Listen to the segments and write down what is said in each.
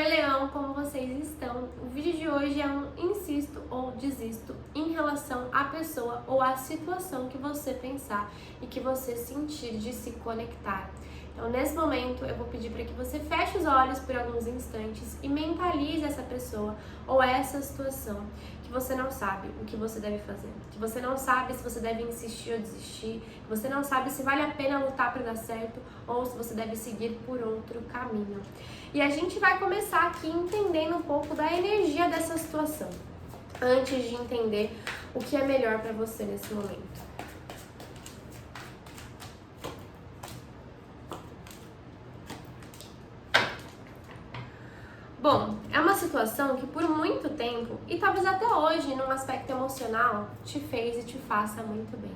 Oi Leão, como vocês estão? O vídeo de hoje é um insisto ou desisto em relação à pessoa ou à situação que você pensar e que você sentir de se conectar. Então, nesse momento, eu vou pedir para que você feche os olhos por alguns instantes e mentalize essa pessoa ou essa situação que você não sabe o que você deve fazer, que você não sabe se você deve insistir ou desistir, que você não sabe se vale a pena lutar para dar certo ou se você deve seguir por outro caminho. E a gente vai começar aqui entendendo um pouco da energia dessa situação, antes de entender o que é melhor para você nesse momento. Bom, é uma situação que por muito tempo, e talvez até hoje, num aspecto emocional, te fez e te faça muito bem.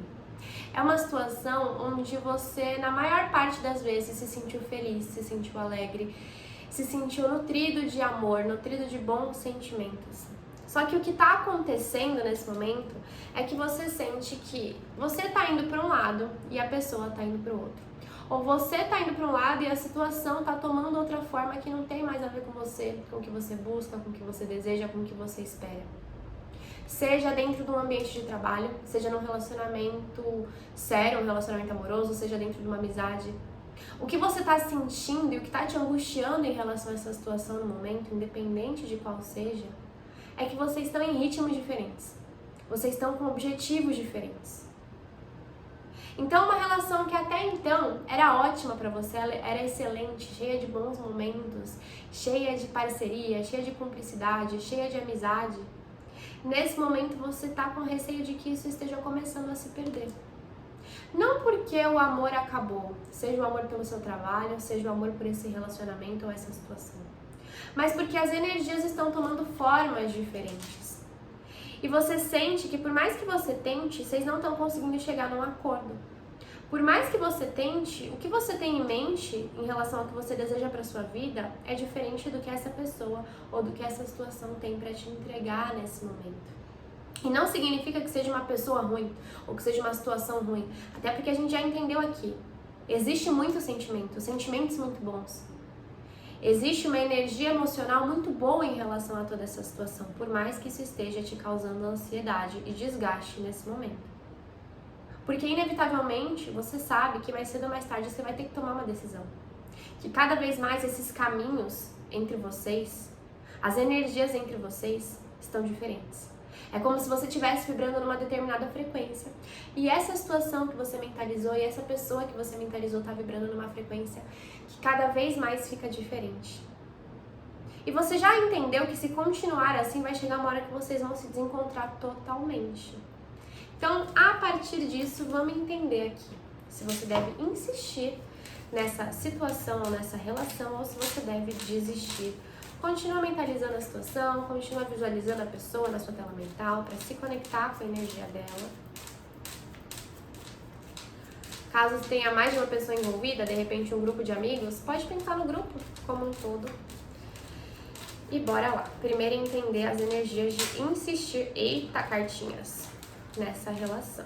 É uma situação onde você, na maior parte das vezes, se sentiu feliz, se sentiu alegre, se sentiu nutrido de amor, nutrido de bons sentimentos. Só que o que está acontecendo nesse momento é que você sente que você está indo para um lado e a pessoa está indo para o outro. Ou você está indo para um lado e a situação está tomando outra forma que não tem mais a ver com você, com o que você busca, com o que você deseja, com o que você espera. Seja dentro de um ambiente de trabalho, seja num relacionamento sério, um relacionamento amoroso, seja dentro de uma amizade. O que você está sentindo e o que está te angustiando em relação a essa situação no momento, independente de qual seja, é que vocês estão em ritmos diferentes. Vocês estão com objetivos diferentes. Então, uma relação que até então era ótima para você, era excelente, cheia de bons momentos, cheia de parceria, cheia de cumplicidade, cheia de amizade. Nesse momento, você está com receio de que isso esteja começando a se perder. Não porque o amor acabou, seja o amor pelo seu trabalho, seja o amor por esse relacionamento ou essa situação, mas porque as energias estão tomando formas diferentes. E você sente que por mais que você tente, vocês não estão conseguindo chegar num acordo. Por mais que você tente, o que você tem em mente em relação ao que você deseja para sua vida é diferente do que essa pessoa ou do que essa situação tem para te entregar nesse momento. E não significa que seja uma pessoa ruim ou que seja uma situação ruim, até porque a gente já entendeu aqui. Existe muito sentimento, sentimentos muito bons. Existe uma energia emocional muito boa em relação a toda essa situação, por mais que isso esteja te causando ansiedade e desgaste nesse momento. Porque inevitavelmente você sabe que mais cedo ou mais tarde você vai ter que tomar uma decisão. Que cada vez mais esses caminhos entre vocês, as energias entre vocês estão diferentes. É como se você estivesse vibrando numa determinada frequência. E essa situação que você mentalizou e essa pessoa que você mentalizou está vibrando numa frequência que cada vez mais fica diferente. E você já entendeu que se continuar assim vai chegar uma hora que vocês vão se desencontrar totalmente. Então, a partir disso, vamos entender aqui se você deve insistir nessa situação ou nessa relação ou se você deve desistir. Continua mentalizando a situação, continua visualizando a pessoa na sua tela mental para se conectar com a energia dela. Caso tenha mais de uma pessoa envolvida, de repente um grupo de amigos, pode pensar no grupo como um todo. E bora lá. Primeiro entender as energias de insistir, eita cartinhas, nessa relação.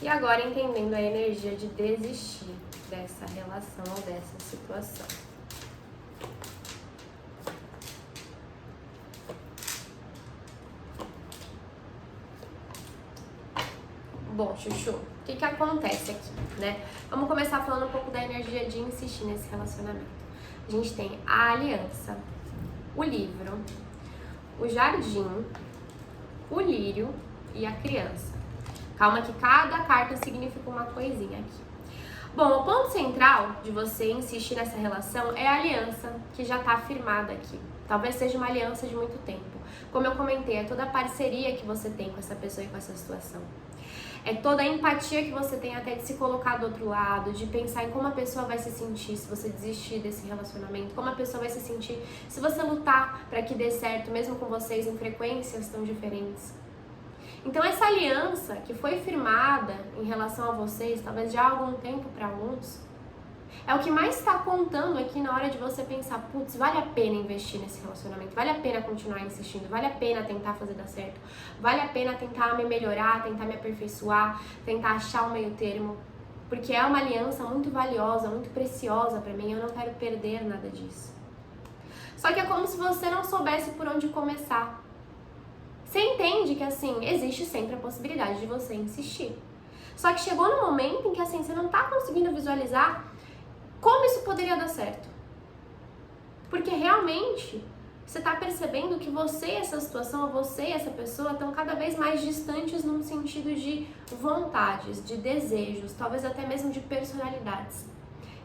E agora entendendo a energia de desistir dessa relação ou dessa situação. Bom, Chuchu, o que acontece aqui, né? Vamos começar falando um pouco da energia de insistir nesse relacionamento. A gente tem a aliança, o livro, o jardim, o lírio e a criança. Calma que cada carta significa uma coisinha aqui. Bom, o ponto central de você insistir nessa relação é a aliança que já está firmada aqui. Talvez seja uma aliança de muito tempo. Como eu comentei, é toda a parceria que você tem com essa pessoa e com essa situação. É toda a empatia que você tem até de se colocar do outro lado, de pensar em como a pessoa vai se sentir se você desistir desse relacionamento, como a pessoa vai se sentir se você lutar para que dê certo, mesmo com vocês em frequências tão diferentes. Então essa aliança que foi firmada em relação a vocês, talvez já há algum tempo para alguns, É o que mais está contando aqui na hora de você pensar, putz, vale a pena investir nesse relacionamento, vale a pena continuar insistindo, vale a pena tentar fazer dar certo, vale a pena tentar me melhorar, tentar me aperfeiçoar, tentar achar um meio termo, porque é uma aliança muito valiosa, muito preciosa pra mim, eu não quero perder nada disso. Só que é como se você não soubesse por onde começar. Você entende que, assim, existe sempre a possibilidade de você insistir. Só que chegou no momento em que, assim, você não tá conseguindo visualizar como isso poderia dar certo. Porque realmente você tá percebendo que você e essa situação, você e essa pessoa estão cada vez mais distantes num sentido de vontades, de desejos, talvez até mesmo de personalidades.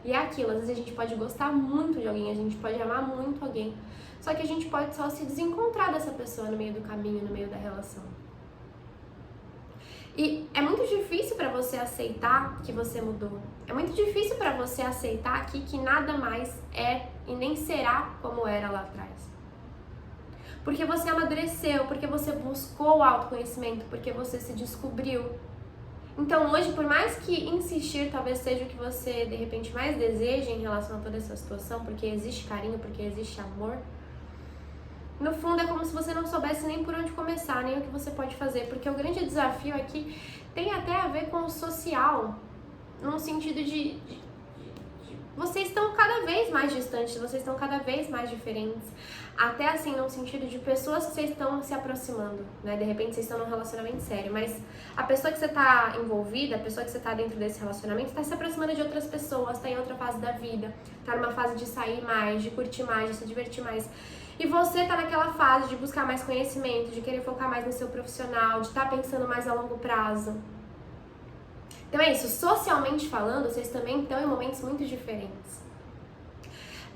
E é aquilo, às vezes a gente pode gostar muito de alguém, a gente pode amar muito alguém, só que a gente pode só se desencontrar dessa pessoa no meio do caminho, no meio da relação. E é muito difícil para você aceitar que você mudou. É muito difícil para você aceitar aqui que nada mais é e nem será como era lá atrás. Porque você amadureceu, porque você buscou o autoconhecimento, porque você se descobriu. Então hoje, por mais que insistir talvez seja o que você de repente mais deseja em relação a toda essa situação, porque existe carinho, porque existe amor, no fundo é como se você não soubesse nem por onde começar, nem o que você pode fazer, porque o grande desafio aqui tem até a ver com o social, num sentido de vocês estão cada vez mais distantes, vocês estão cada vez mais diferentes, até assim num sentido de pessoas que vocês estão se aproximando, né? De repente vocês estão num relacionamento sério, mas a pessoa que você tá envolvida, a pessoa que você tá dentro desse relacionamento, tá se aproximando de outras pessoas, tá em outra fase da vida, tá numa fase de sair mais, de curtir mais, de se divertir mais. E você tá naquela fase de buscar mais conhecimento, de querer focar mais no seu profissional, de estar pensando mais a longo prazo. Então é isso, socialmente falando, vocês também estão em momentos muito diferentes.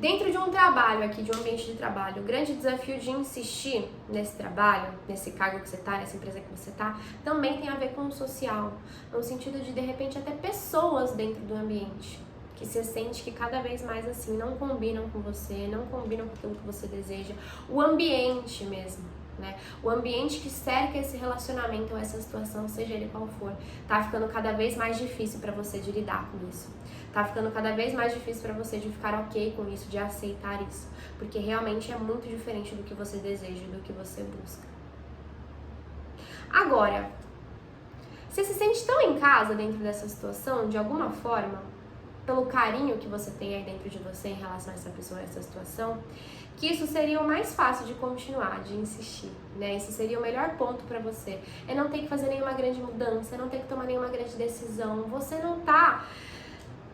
Dentro de um trabalho aqui, de um ambiente de trabalho, o grande desafio de insistir nesse trabalho, nesse cargo que você tá, nessa empresa que você tá, também tem a ver com o social, no sentido de repente até pessoas dentro do ambiente, que você sente que cada vez mais assim não combinam com você, não combinam com aquilo que você deseja, o ambiente mesmo, né? O ambiente que cerca esse relacionamento ou essa situação, seja ele qual for, tá ficando cada vez mais difícil para você de lidar com isso. Tá ficando cada vez mais difícil para você de ficar ok com isso, de aceitar isso, porque realmente é muito diferente do que você deseja, do que você busca. Agora, você se sente tão em casa dentro dessa situação, de alguma forma, pelo carinho que você tem aí dentro de você em relação a essa pessoa, a essa situação, que isso seria o mais fácil de continuar, de insistir, né? Isso seria o melhor ponto pra você. É não ter que fazer nenhuma grande mudança, é não ter que tomar nenhuma grande decisão. Você não tá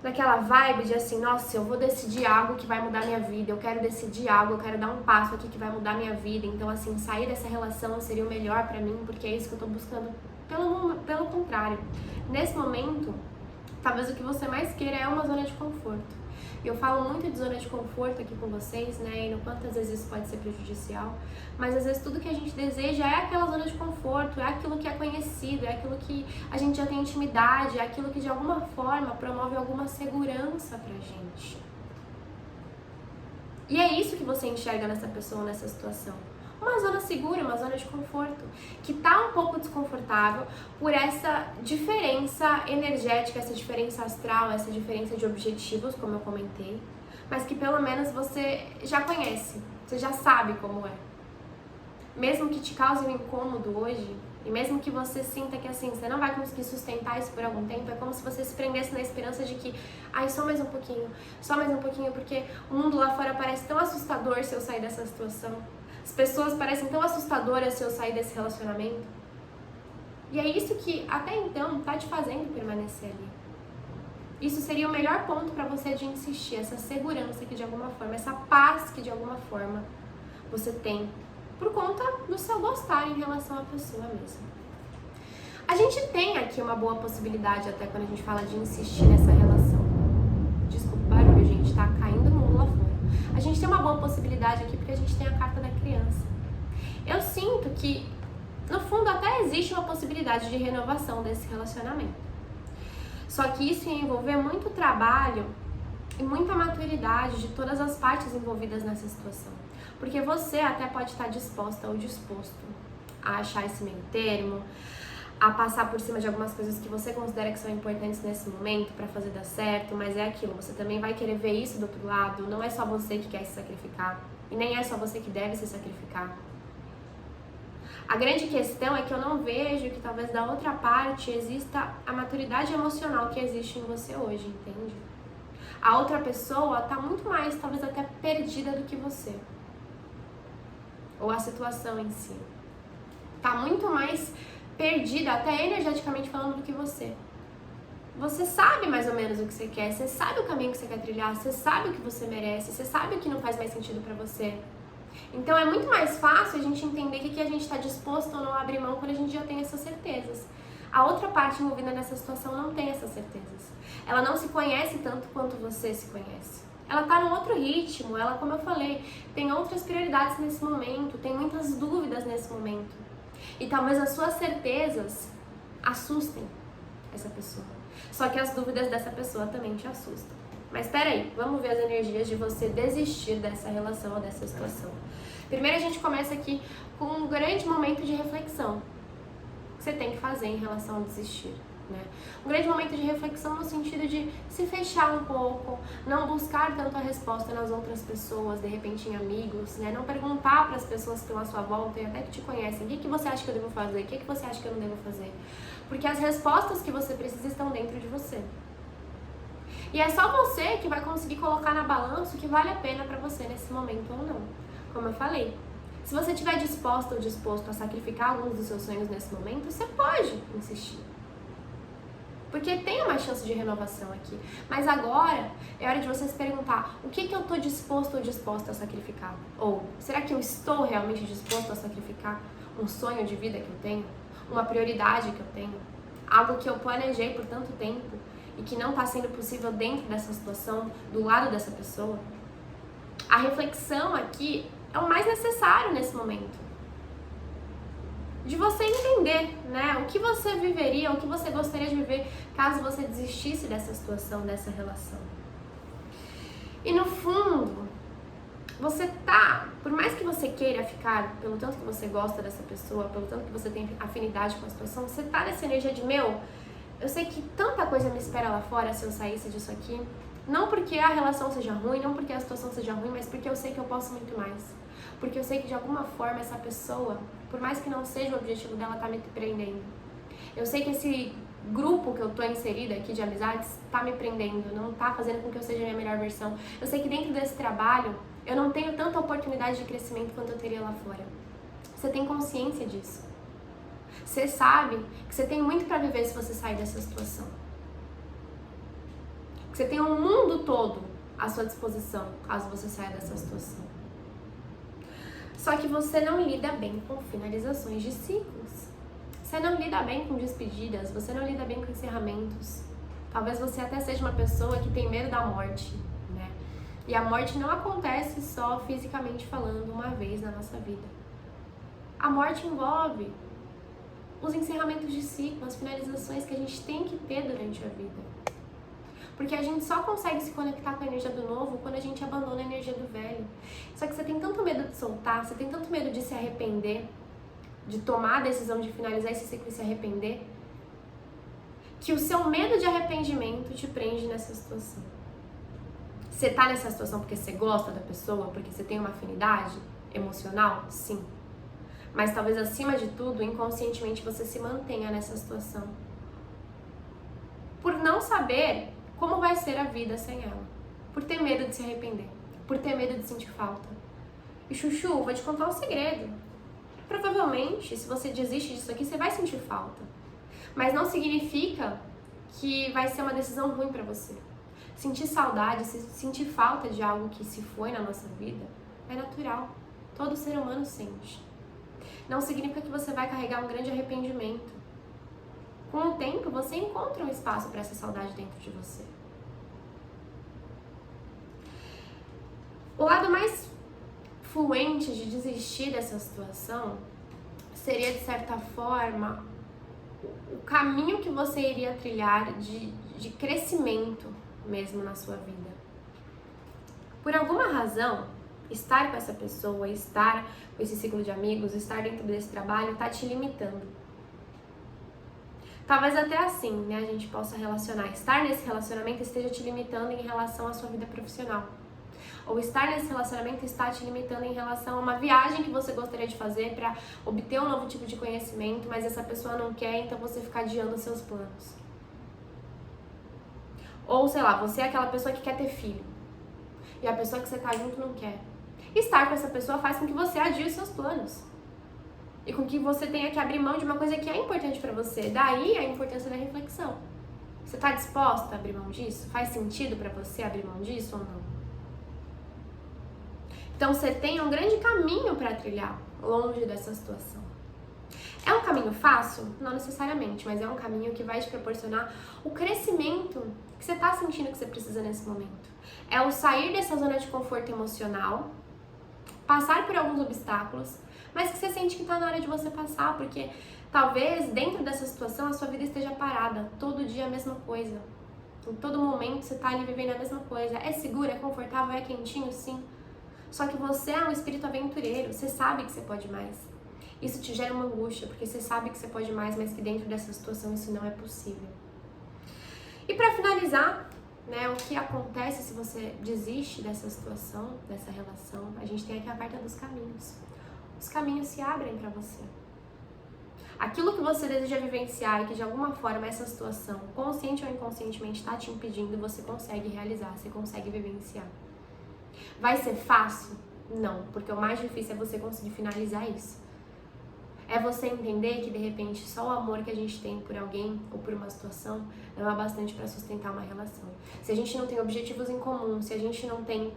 naquela vibe de assim, nossa, eu vou decidir algo que vai mudar minha vida, eu quero decidir algo, eu quero dar um passo aqui que vai mudar minha vida. Então, assim, sair dessa relação seria o melhor pra mim, porque é isso que eu tô buscando. Pelo contrário, nesse momento, talvez o que você mais queira é uma zona de conforto. Eu falo muito de zona de conforto aqui com vocês, né, e no quanto às vezes isso pode ser prejudicial, mas às vezes tudo que a gente deseja é aquela zona de conforto, é aquilo que é conhecido, é aquilo que a gente já tem intimidade, é aquilo que de alguma forma promove alguma segurança pra gente. E é isso que você enxerga nessa pessoa, nessa situação. Uma zona segura, uma zona de conforto, que tá um pouco desconfortável por essa diferença energética, essa diferença astral, essa diferença de objetivos, como eu comentei, mas que pelo menos você já conhece, você já sabe como é. Mesmo que te cause um incômodo hoje, e mesmo que você sinta que assim, você não vai conseguir sustentar isso por algum tempo, é como se você se prendesse na esperança de que, ai, só mais um pouquinho, porque o mundo lá fora parece tão assustador se eu sair dessa situação. As pessoas parecem tão assustadoras se eu sair desse relacionamento. E é isso que, até então, tá te fazendo permanecer ali. Isso seria o melhor ponto pra você de insistir, essa segurança que de alguma forma, essa paz que de alguma forma você tem, por conta do seu gostar em relação à pessoa mesmo. A gente tem aqui uma boa possibilidade, até quando a gente fala de insistir nessa relação. Desculpa o barulho, gente, tá caindo no mundo lá fora. A gente tem uma boa possibilidade aqui porque a gente tem a carta da criança. Eu sinto que, no fundo, até existe uma possibilidade de renovação desse relacionamento. Só que isso ia envolver muito trabalho e muita maturidade de todas as partes envolvidas nessa situação. Porque você até pode estar disposta ou disposto a achar esse meio termo, a passar por cima de algumas coisas que você considera que são importantes nesse momento para fazer dar certo, mas é aquilo, você também vai querer ver isso do outro lado, não é só você que quer se sacrificar, e nem é só você que deve se sacrificar. A grande questão é que eu não vejo que talvez da outra parte exista a maturidade emocional que existe em você hoje, entende? A outra pessoa tá muito mais, talvez até perdida do que você. Ou a situação em si. Tá muito mais perdida, até energeticamente falando, do que você. Você sabe mais ou menos o que você quer, você sabe o caminho que você quer trilhar, você sabe o que você merece, você sabe o que não faz mais sentido pra você. Então é muito mais fácil a gente entender o que a gente está disposto ou não a abrir mão quando a gente já tem essas certezas. A outra parte envolvida nessa situação não tem essas certezas. Ela não se conhece tanto quanto você se conhece. Ela tá num outro ritmo, ela, como eu falei, tem outras prioridades nesse momento, tem muitas dúvidas nesse momento. E talvez as suas certezas assustem essa pessoa. Só que as dúvidas dessa pessoa também te assustam. Mas peraí, vamos ver as energias de você desistir dessa relação ou dessa situação. Primeiro a gente começa aqui com um grande momento de reflexão que você tem que fazer em relação ao desistir, né? Um grande momento de reflexão no sentido de se fechar um pouco, não buscar tanto a resposta nas outras pessoas, de repente em amigos, né? Não perguntar para as pessoas pela sua volta e até que te conhecem, o que você acha que eu devo fazer, o que você acha que eu não devo fazer. Porque as respostas que você precisa estão dentro de você. E é só você que vai conseguir colocar na balança o que vale a pena pra você nesse momento ou não. Como eu falei, se você estiver disposta ou disposto a sacrificar alguns dos seus sonhos nesse momento, você pode insistir. Porque tem uma chance de renovação aqui. Mas agora é hora de você se perguntar, o que eu tô disposto ou disposta a sacrificar? Ou, será que eu estou realmente disposto a sacrificar um sonho de vida que eu tenho? Uma prioridade que eu tenho? Algo que eu planejei por tanto tempo e que não está sendo possível dentro dessa situação, do lado dessa pessoa? A reflexão aqui é o mais necessário nesse momento. De você entender, né, o que você viveria, o que você gostaria de viver caso você desistisse dessa situação, dessa relação. E no fundo, você tá, por mais que você queira ficar, pelo tanto que você gosta dessa pessoa, pelo tanto que você tem afinidade com a situação, você tá nessa energia de, eu sei que tanta coisa me espera lá fora se eu saísse disso aqui. Não porque a relação seja ruim, não porque a situação seja ruim, mas porque eu sei que eu posso muito mais. Porque eu sei que de alguma forma essa pessoa, por mais que não seja o objetivo dela, tá me prendendo. Eu sei que esse grupo que eu tô inserida aqui de amizades tá me prendendo, não tá fazendo com que eu seja a minha melhor versão. Eu sei que dentro desse trabalho eu não tenho tanta oportunidade de crescimento quanto eu teria lá fora. Você tem consciência disso. Você sabe que você tem muito pra viver se você sair dessa situação. Que você tem um mundo todo à sua disposição caso você saia dessa situação. Só que você não lida bem com finalizações de ciclos. Você não lida bem com despedidas, você não lida bem com encerramentos. Talvez você até seja uma pessoa que tem medo da morte, né? E a morte não acontece só fisicamente falando uma vez na nossa vida. A morte envolve os encerramentos de ciclo, as finalizações que a gente tem que ter durante a vida. Porque a gente só consegue se conectar com a energia do novo quando a gente abandona a energia do velho. Só que você tem tanto medo de soltar, você tem tanto medo de se arrepender, de tomar a decisão de finalizar esse ciclo e se arrepender, que o seu medo de arrependimento te prende nessa situação. Você tá nessa situação porque você gosta da pessoa, porque você tem uma afinidade emocional? Sim. Mas talvez acima de tudo, inconscientemente você se mantenha nessa situação. Por não saber como vai ser a vida sem ela. Por ter medo de se arrepender. Por ter medo de sentir falta. E Chuchu, vou te contar um segredo. Provavelmente, se você desiste disso aqui, você vai sentir falta. Mas não significa que vai ser uma decisão ruim pra você. Sentir saudade, sentir falta de algo que se foi na nossa vida, é natural. Todo ser humano sente. Não significa que você vai carregar um grande arrependimento. Com o tempo, você encontra um espaço para essa saudade dentro de você. O lado mais fluente de desistir dessa situação seria, de certa forma, o caminho que você iria trilhar de crescimento mesmo na sua vida. Por alguma razão, estar com essa pessoa, estar com esse ciclo de amigos, estar dentro desse trabalho, tá te limitando. Talvez até assim, né, a gente possa relacionar. Estar nesse relacionamento esteja te limitando em relação à sua vida profissional. Ou estar nesse relacionamento está te limitando em relação a uma viagem que você gostaria de fazer para obter um novo tipo de conhecimento, mas essa pessoa não quer, então você fica adiando os seus planos. Ou, sei lá, você é aquela pessoa que quer ter filho e a pessoa que você tá junto não quer. Estar com essa pessoa faz com que você adie os seus planos e com que você tenha que abrir mão de uma coisa que é importante pra você. Daí a importância da reflexão. Você tá disposta a abrir mão disso? Faz sentido pra você abrir mão disso ou não? Então você tem um grande caminho pra trilhar longe dessa situação. É um caminho fácil? Não necessariamente, mas é um caminho que vai te proporcionar o crescimento que você tá sentindo que você precisa nesse momento. É o sair dessa zona de conforto emocional, passar por alguns obstáculos, mas que você sente que tá na hora de você passar, porque talvez dentro dessa situação a sua vida esteja parada, todo dia a mesma coisa. Em todo momento você tá ali vivendo a mesma coisa. É seguro, é confortável, é quentinho, sim. Só que você é um espírito aventureiro, você sabe que você pode mais. Isso te gera uma angústia, porque você sabe que você pode mais, mas que dentro dessa situação isso não é possível. E pra finalizar, né, o que acontece se você desiste dessa situação, dessa relação? A gente tem aqui a carta dos caminhos. Os caminhos se abrem pra você. Aquilo que você deseja vivenciar e que de alguma forma essa situação, consciente ou inconscientemente, está te impedindo, você consegue realizar, você consegue vivenciar. Vai ser fácil? Não, porque o mais difícil é você conseguir finalizar isso. É você entender que de repente só o amor que a gente tem por alguém ou por uma situação não é bastante para sustentar uma relação. Se a gente não tem objetivos em comum, se a gente não tem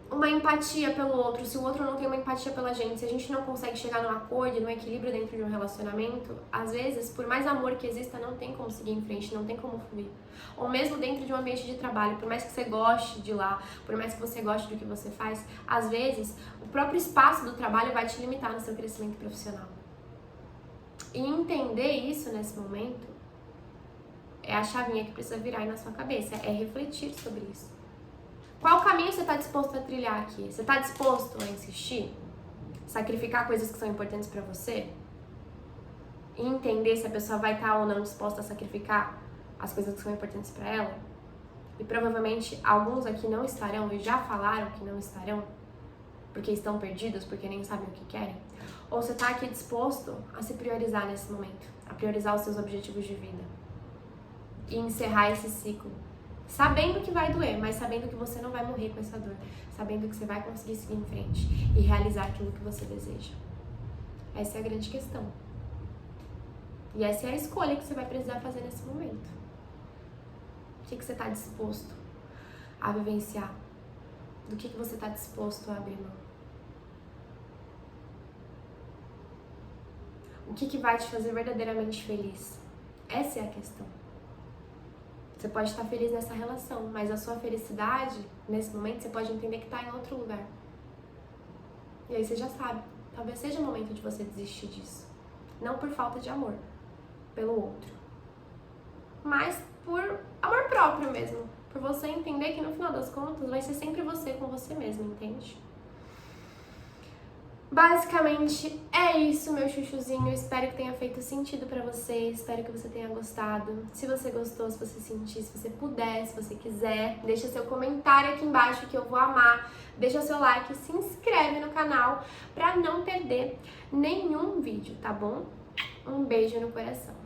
uma empatia pelo outro, se o outro não tem uma empatia pela gente, se a gente não consegue chegar num acordo, num equilíbrio dentro de um relacionamento, às vezes, por mais amor que exista, não tem como seguir em frente, não tem como fluir. Ou mesmo dentro de um ambiente de trabalho, por mais que você goste de lá, por mais que você goste do que você faz, às vezes, o próprio espaço do trabalho vai te limitar no seu crescimento profissional. E entender isso nesse momento é a chavinha que precisa virar aí na sua cabeça, é refletir sobre isso. Qual caminho você está disposto a trilhar aqui? Você está disposto a insistir? Sacrificar coisas que são importantes para você? E entender se a pessoa vai estar ou não disposta a sacrificar as coisas que são importantes para ela? E provavelmente alguns aqui não estarão e já falaram que não estarão, porque estão perdidos, porque nem sabem o que querem. Ou você está aqui disposto a se priorizar nesse momento, a priorizar os seus objetivos de vida e encerrar esse ciclo. Sabendo que vai doer, mas sabendo que você não vai morrer com essa dor. Sabendo que você vai conseguir seguir em frente e realizar aquilo que você deseja. Essa é a grande questão. E essa é a escolha que você vai precisar fazer nesse momento. O que você está disposto a vivenciar? Do que você está disposto a abrir mão? O que vai te fazer verdadeiramente feliz? Essa é a questão. Você pode estar feliz nessa relação, mas a sua felicidade, nesse momento, você pode entender que está em outro lugar. E aí você já sabe, talvez seja o momento de você desistir disso. Não por falta de amor pelo outro, mas por amor próprio mesmo. Por você entender que no final das contas vai ser sempre você com você mesmo, entende? Basicamente é isso, meu chuchuzinho. Espero que tenha feito sentido pra você. Espero que você tenha gostado. Se você gostou, se você sentir, se você puder, se você quiser, deixa seu comentário aqui embaixo que eu vou amar. Deixa seu like, se inscreve no canal pra não perder nenhum vídeo, tá bom? Um beijo no coração.